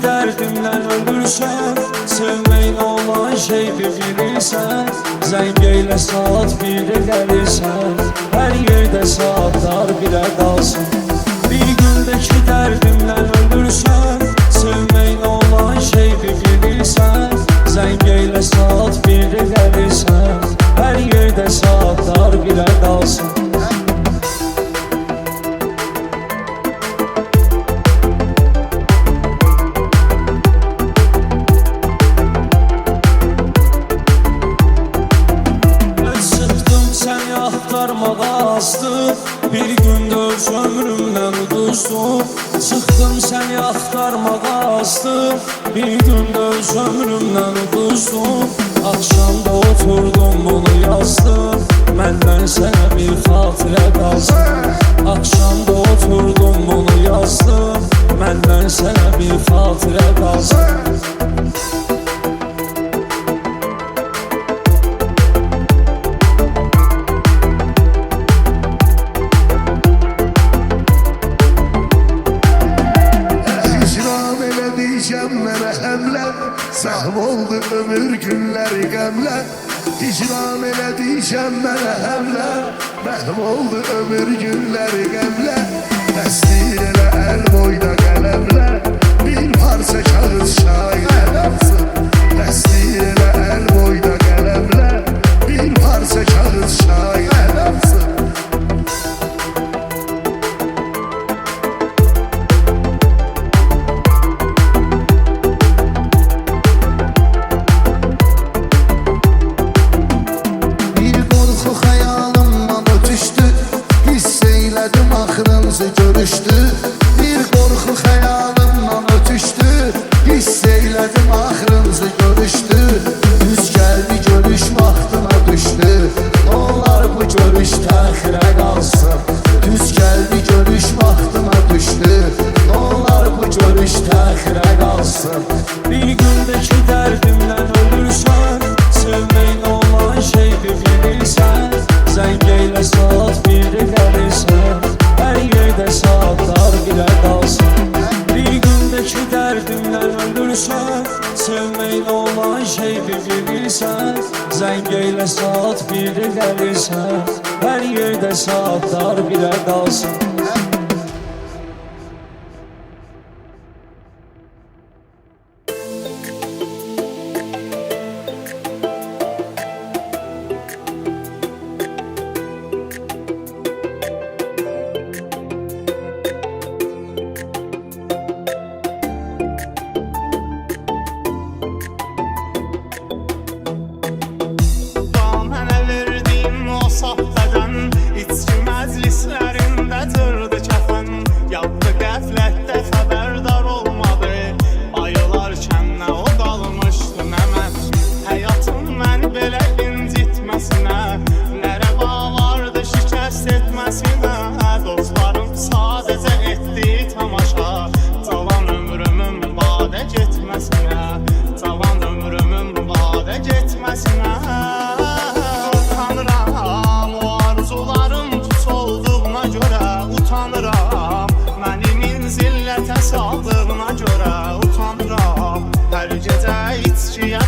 dərdimlə ölürsən, sevməyin olan şey bilirsən. Zəng eylə saat 1-də gəlirsən, hər yerdə saatlar bilə qalsın. Bir gündəki dərdimlə ölürsən, sevməyin olan şey bilirsən. Zəng eylə saat 1-də gəlirsən, hər yerdə saatlar bilə qalsın. Bir gündə öz ömrümdən uduzdu. Çıxdım səni axtarmağa astım, bir gündə öz ömrümdən uduzdu. Axşamda oturdum bunu yazdım, məndən sənə bir xatirə qalsın. Axşamda oturdum bunu yazdım, məndən sənə bir xatirə qalsın. Səhv oldu ömür günləri qəmlə, icram elədiysən mənə həmlə. Məhm oldu ömür günləri qəmlə, təsdir elə əl boyda qələmlə. Bir parça kağız şairə qalsın, təsdir elə əl boyda qələmlə. Bir parça kağız şairə qalsın. Görüşdü, bir qorxu xəyalımdan ötüşdü. Hiss eylədim axırımızı görüşdü. Düz gəldi görüş vaxtına düşdü. Onlar bu görüş təxirə qalsın. Düz gəldi görüş vaxtına düşdü. Onlar bu görüş təxirə qalsın. Bir gündəki dərdimlə ölürsən, sevməyin olan şey bilirsən. Zəng eylə saat 1-də gəlirsən, hər yerdə saatlar bilə qalsın. Bir gündəki dərdimlə ölürsən, sevməyin olan şey bilirsən. Zəng eylə saat 1-də gəlirsən, hər yerdə saatlar bilə qalsın.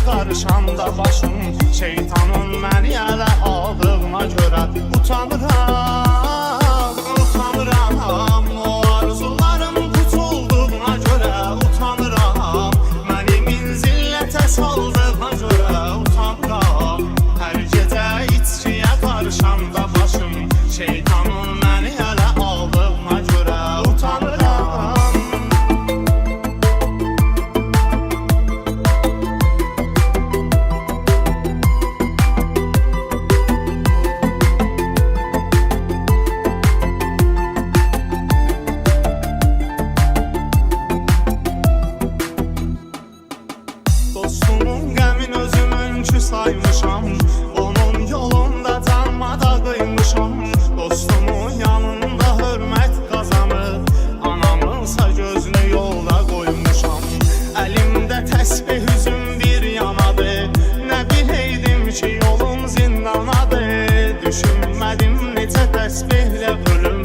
Qarışanda başım şeytanın məni ələ aldığına görə utanıram, utanıram. O arzularım tutulduğuna görə utanıram. Məni minzillətə saldığına görə utanıram. Hər gecə içkiyə qarışanda başım şeytanın məni ələ aldığına görə utanıram. Saymışam, onun yolunda canmada qıymışam. Dostumun yanında hörmət qazanıb, anamınsa gözünü yolda qoymuşam. Əlimdə təsbih üzüm bir yanadır, nə biləydim ki yolum zindanadır. Düşünmədim necə təsbihlə ölüm,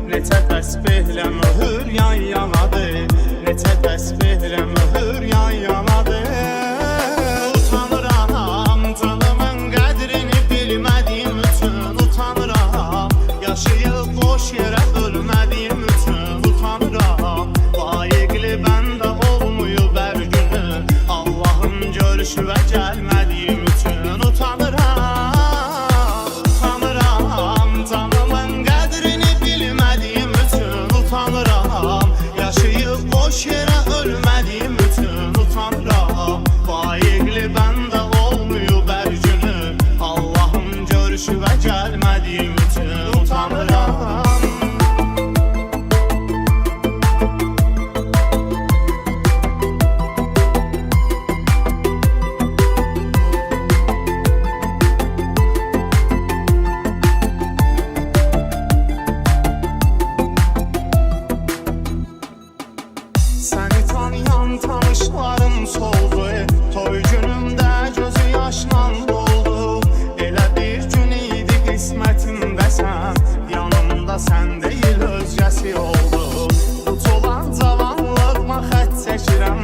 necə təsbihlə möhür yan yanadır. Necə təsbihlə təsbihlə mühür yan yanadır. Utanıram canımın qədrini bilmədiyim üçün. Utanıram yaşayıb boş yerə ölmədiyim üçün. Utanıram layiqli bəndə olmuyub hər günü. Allahın görüşüvə gəlmədiyim üçün. Utanıram canımın qədrini bilmədiyim üçün. Utanıram yaşayıb boş yerə ölmədiyim üçün. Utanıram layiqli bəndə olmuyub hər günü. Allahın görüşüvə gəlmədiyim üçün. Utanıram. Səni tanıyan tanışlarım soldu. Toy günümdə gözü yaşla doldu. Elə bir gün idi qismətimdə sən. Yanımda sən deyil özgəsi oldu. Utulan cavanlığıma xət çəkirəm.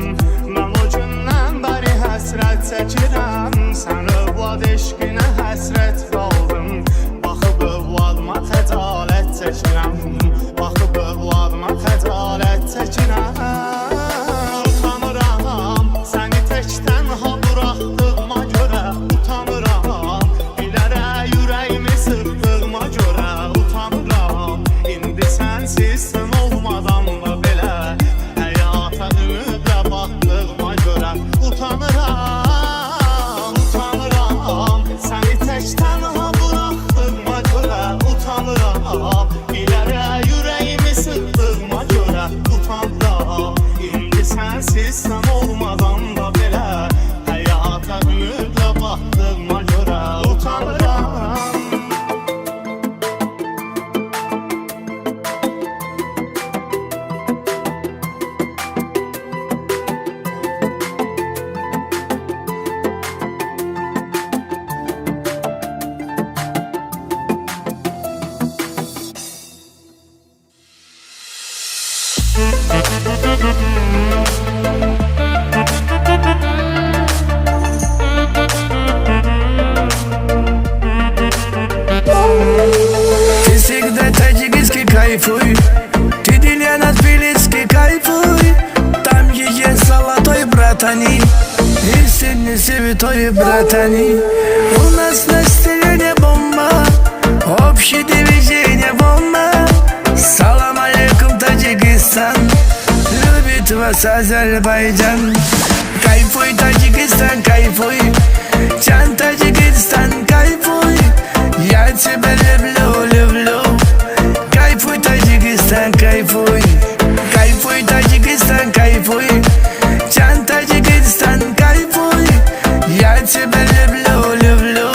Mən o gündən bəri həsrət çəkirəm. Sən övlad eşqinə həsrət qaldın. Baxıb övladıma xəcalət çəkirəm. Baxıb övladıma xəcalət çəkirəm. Utanıram səni tək tənha buraxdığıma görə. Utanıram bilərək ürəyimi sırtdığıma görə. Utanıram indi sənsiz sən olmadan da belə. Həyata ümidlə baxdığıma görə. Utanıram səni tək tənha buraxdığıma görə. Utanıram bilərək ürəyimi sırtdığıma görə. Utanıram indi sənsiz sən olmadan da belə. Həyata ümidlə baxdığıma görə. Utanıram. Ты всегда таджикский кайфуй, ты для нас тбилисский кайфуй. Там есть золотой братани, истинный святой братани. У нас на стене бомба, общее движение бомба. Салам алейкум, Таджикистан, любит вас Азербайджан. Кайфуй, Таджикистан, кайфуй, Чан, Таджикистан, кайфуй. Я тебя люблю, люблю. Кайфуй, Таджикистан, кайфуй. Кайфуй, Таджикистан, кайфуй. Чан, Таджикистан, кайфуй. Я тебя люблю, люблю.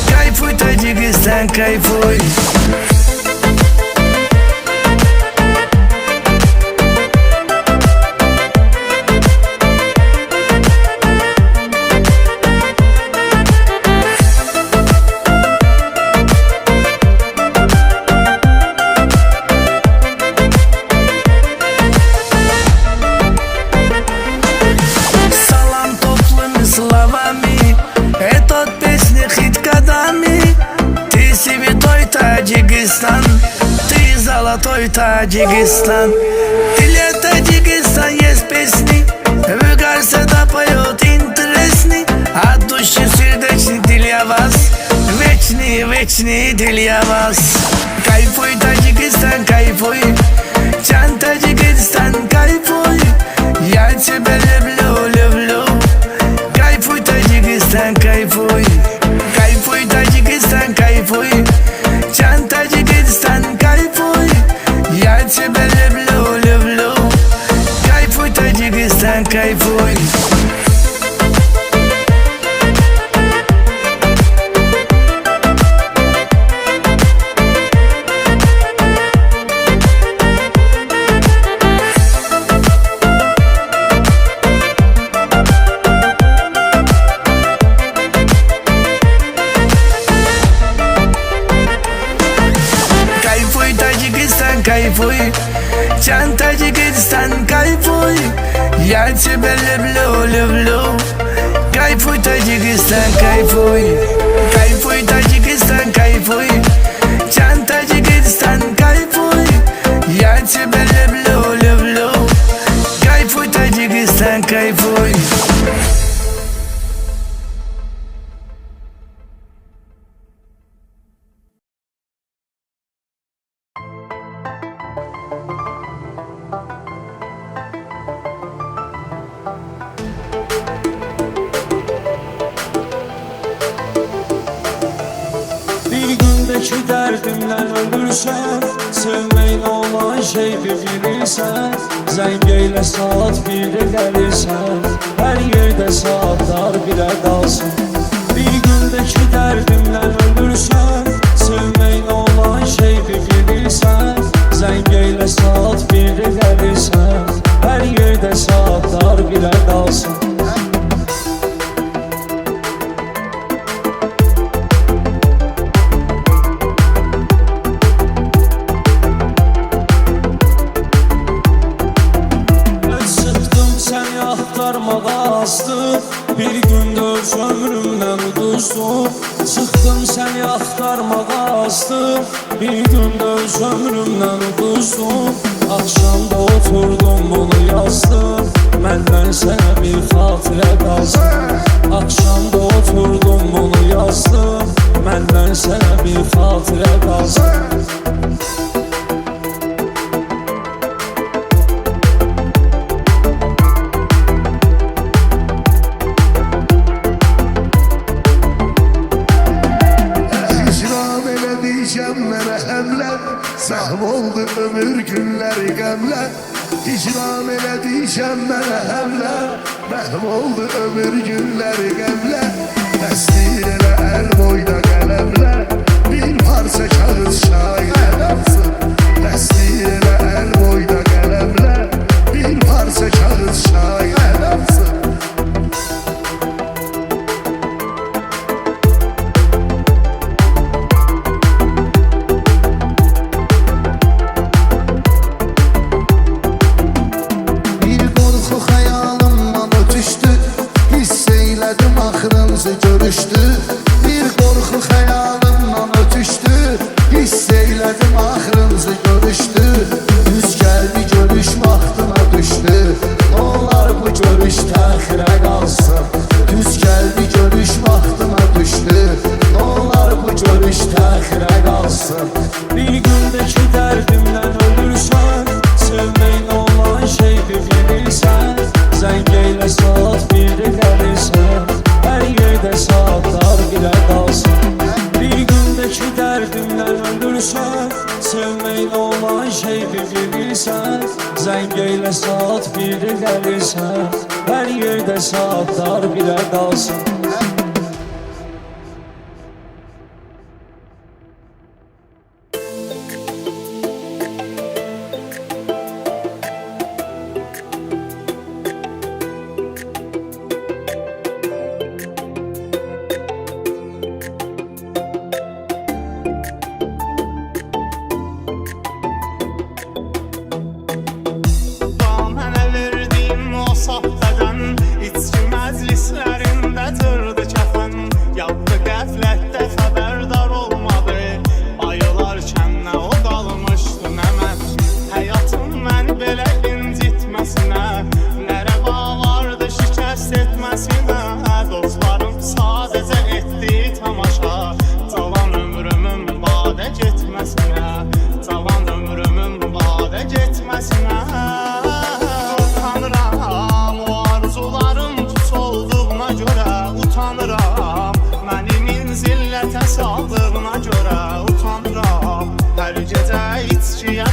Кайфуй, Таджикистан, кайфуй. Салам топлыми словами, этот песня хит годами. Ты святой Таджикистан, ты золотой Таджикистан. Для Таджикистана есть песни, в Гарсета поет интересный. От души сердечный для вас, вечный, вечный для вас. Кайфуй, Таджикистан, кайфуй, Чан, Таджикистан, кайфуй. Я тебя люблю, люблю. Кайфуй, Таджикистан, кайфуй. Кайфуй, Таджикистан, кайфуй. Чан, Таджикистан, кайфуй. Я тебя люблю, люблю. Кайфуй, Таджикистан, кайфуй. кайфуй, Чан, Таджикистан, кайфуй. Я тебя люблю, люблю. Кайфуй, Таджикистан, кайфуй. Кайфуй, Таджикистан, кайфуй. Чан, Таджикистан, кайфуй. Я тебя люблю, люблю. Кайфуй, Таджикистан, кайфуй. Bir gündeki dərdimdən ölürsən, sevməyin olan şeydir bilirsən. Zəng eylə saat 1-də gəlirsən, hər yerdə saatlar birə qalsın. Bir gündeki dərdimdən ölürsən, sevməyin olan şeydir bilirsən. Zəng eylə saat 1-də gəlirsən, hər yerdə saatlar birə qalsın. Axtarmağa astım, bir gündə öz ömrümdən uduzdum. Çıxdım səni axtarmağa astım, bir gündə öz ömrümdən uduzdum. Axşamda oturdum bunu yazdım, məndən sənə bir xatirə qalsın. Axşamda oturdum bunu yazdım, məndən sənə bir xatirə qalsın. Səhm oldu ömür günləri qəmlə. İcram elədiysən mənə həmlə. Məhm oldu ömür günləri qəmlə. Təsdir elə əl boyda qələmlə. Bir parça kağız şairə qalsın. Təsdir elə əl boyda qələmlə. Bir parça kağız şairə qalsın. Görüşdü, bir qorxu xəyalımla ötüşdü. Hiss eylədim axırımızı görüşdü. Düz gəldi görüş vaxtına düşdü. Olar bu görüş təxirə qalsın. Düz gəldi görüş vaxtına düşdü. Olar bu görüş təxirə qalsın. Bir gündəki dərdimdən ölürsən, sevməyin olan şeydir bilirsən. Zəng eylə saat 1-də gəlirsən, hər yerdə saatlar birə qalsın. Bir gündəki dərdimdən ölürsən, sevməyin olan şeydir bilirsən. Zəng eylə saat 1-də gəlirsən, hər yerdə saatlar birə qalsın.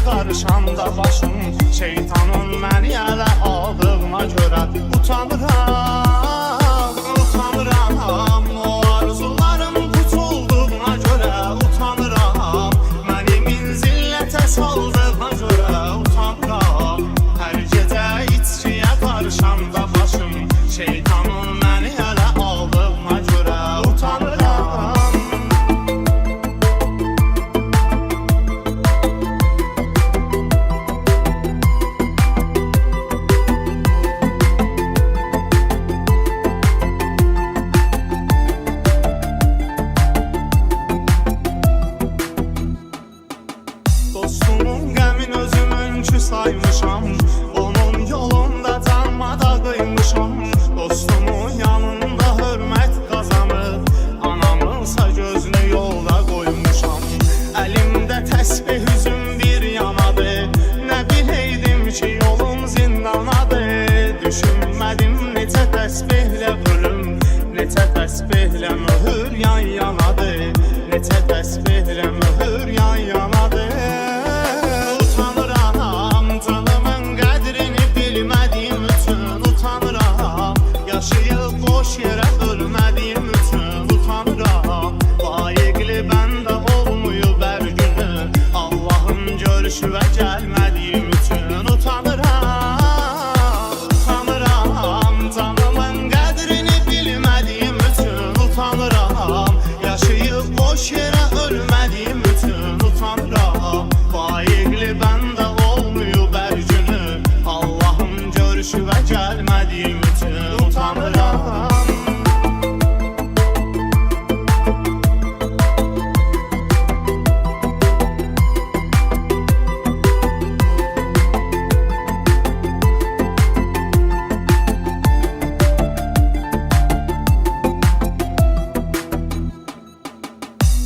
Qarışanda başım şeytanın məni ələ aldığına görə utanıram, utanıram. O arzularım puç olduğuna görə utanıram. Məni minzillətə saldığına görə utanıram. Hər gecə içkiyə qarışanda başım şeytanın məni ələ aldığına görə utanıram. təsbihlə möhür yan yanadır, neçə təsbihlə möhür yan yanadır. Utanıram canımın qədrini bilmədiyim üçün, utanıram yaşayıb boş yerə ölmədiyim üçün, utanıram layiqli bəndə olmuyub hər günü Allahın görüşüvə gəlmədiyim üçün, utanıram. Utanıram canımın qədrini bilmədiyim üçün, utanıram yaşayıb boş yerə ölmədiyim üçün, utanıram layiqli bəndə olmuyub hər günü Allahın görüşüvə gəlmədiyim üçün, utanıram.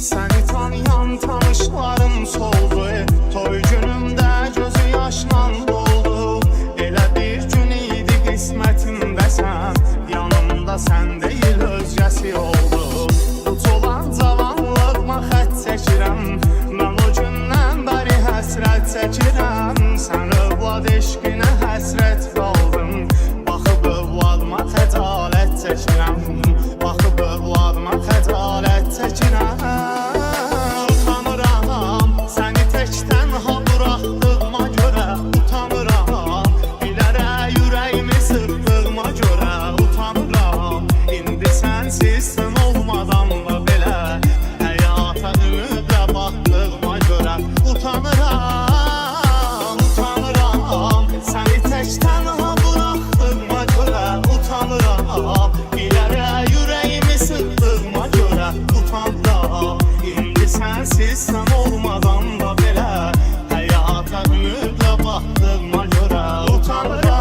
Səni tanıyan tanışlarım soldu, toy günümdə gözü yaşla doldu. Elə bir gün idi qismətimdə sən, yanımda sən deyil özgəsi oldu. Utulan cavanlığıma xət çəkirəm, mən o gündən bəri həsrət çəkirəm. Sən övlad eşqinə həsrət qaldım, baxıb övladıma xəcalət çəkirəm, baxıb övladıma xəcalət çəkirəm. Utanıram səni tək tənha buraxdığıma görə, utanıram bilərək ürəyimi sıxdığıma görə, utanıram indi sənsiz sən olmadan da belə həyata ümidlə baxdığıma görə, utanıram. Utanıram səni tək tənha buraxdığıma görə, utanıram bilərək ürəyimi sıxdığıma görə, utanıram indi sənsiz sən olmadan da belə həyata ümidlə baxdığıma görə, utanıram.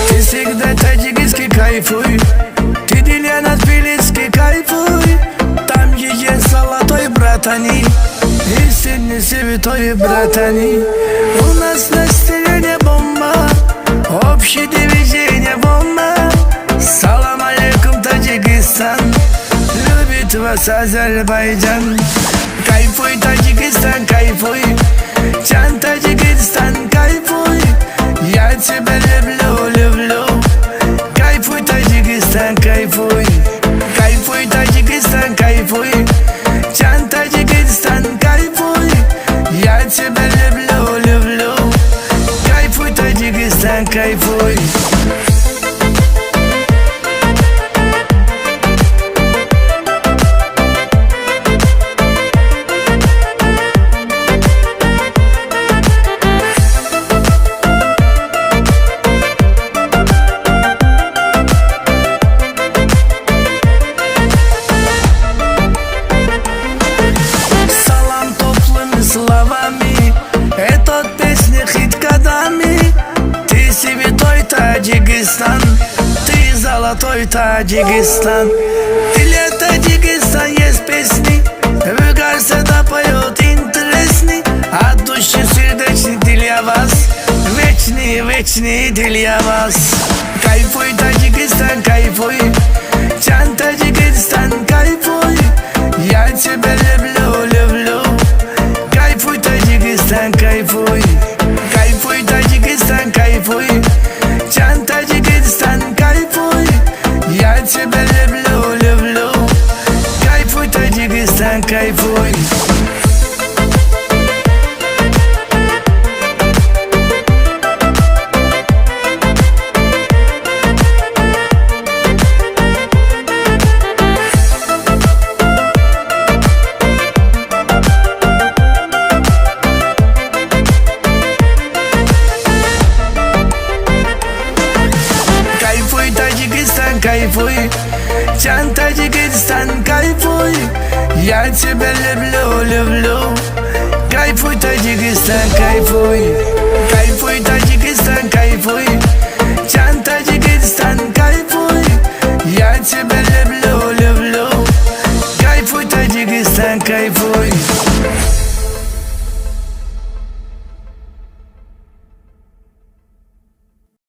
Ты всегда таджикский кайфуй, ты Дильяна Тбилисский кайфуй. Там есть золотой братани, истинный святой братани. У нас на стене бомба, общее движение бомба. Салам алейкум, Таджикистан, любит вас Азербайджан. Кайфуй, Таджикистан, кайфуй, Чан, Таджикистан, кайфуй. Я тебя люблю, люблю. Кайфуй, Таджикистан, кайфуй. Кайфуй, Таджикистан, кайфуй. Чан, Таджикистан, кайфуй. Я тебя люблю, люблю. Кайфуй, Таджикистан, кайфуй. Салам топлыми словами, этот песня хит годами. Ты святой Таджикистан, ты золотой Таджикистан. Для Таджикистан есть песни, в Гарсета поет интересный. От души сердечный для вас, вечный, вечный для вас. Кайфуй, Таджикистан, кайфуй, Чан, Таджикистан, кайфуй. Я тебя люблю, люблю. Кайфуй, Таджикистан, кайфуй. Кайфуй, Таджикистан, кайфуй. Чан, Таджикистан, кайфуй. Я тебя люблю, люблю. Кайфуй, Таджикистан, кайфуй. кайфуй. Чан, Таджикистан, кайфуй. Я тебя люблю. Кайфуй, Таджикистан, кайфуй. Кайфуй, Таджикистан, кайфуй. Чан, Таджикистан, кайфуй. Я тебя люблю. Кайфуй, Таджикистан, кайфуй.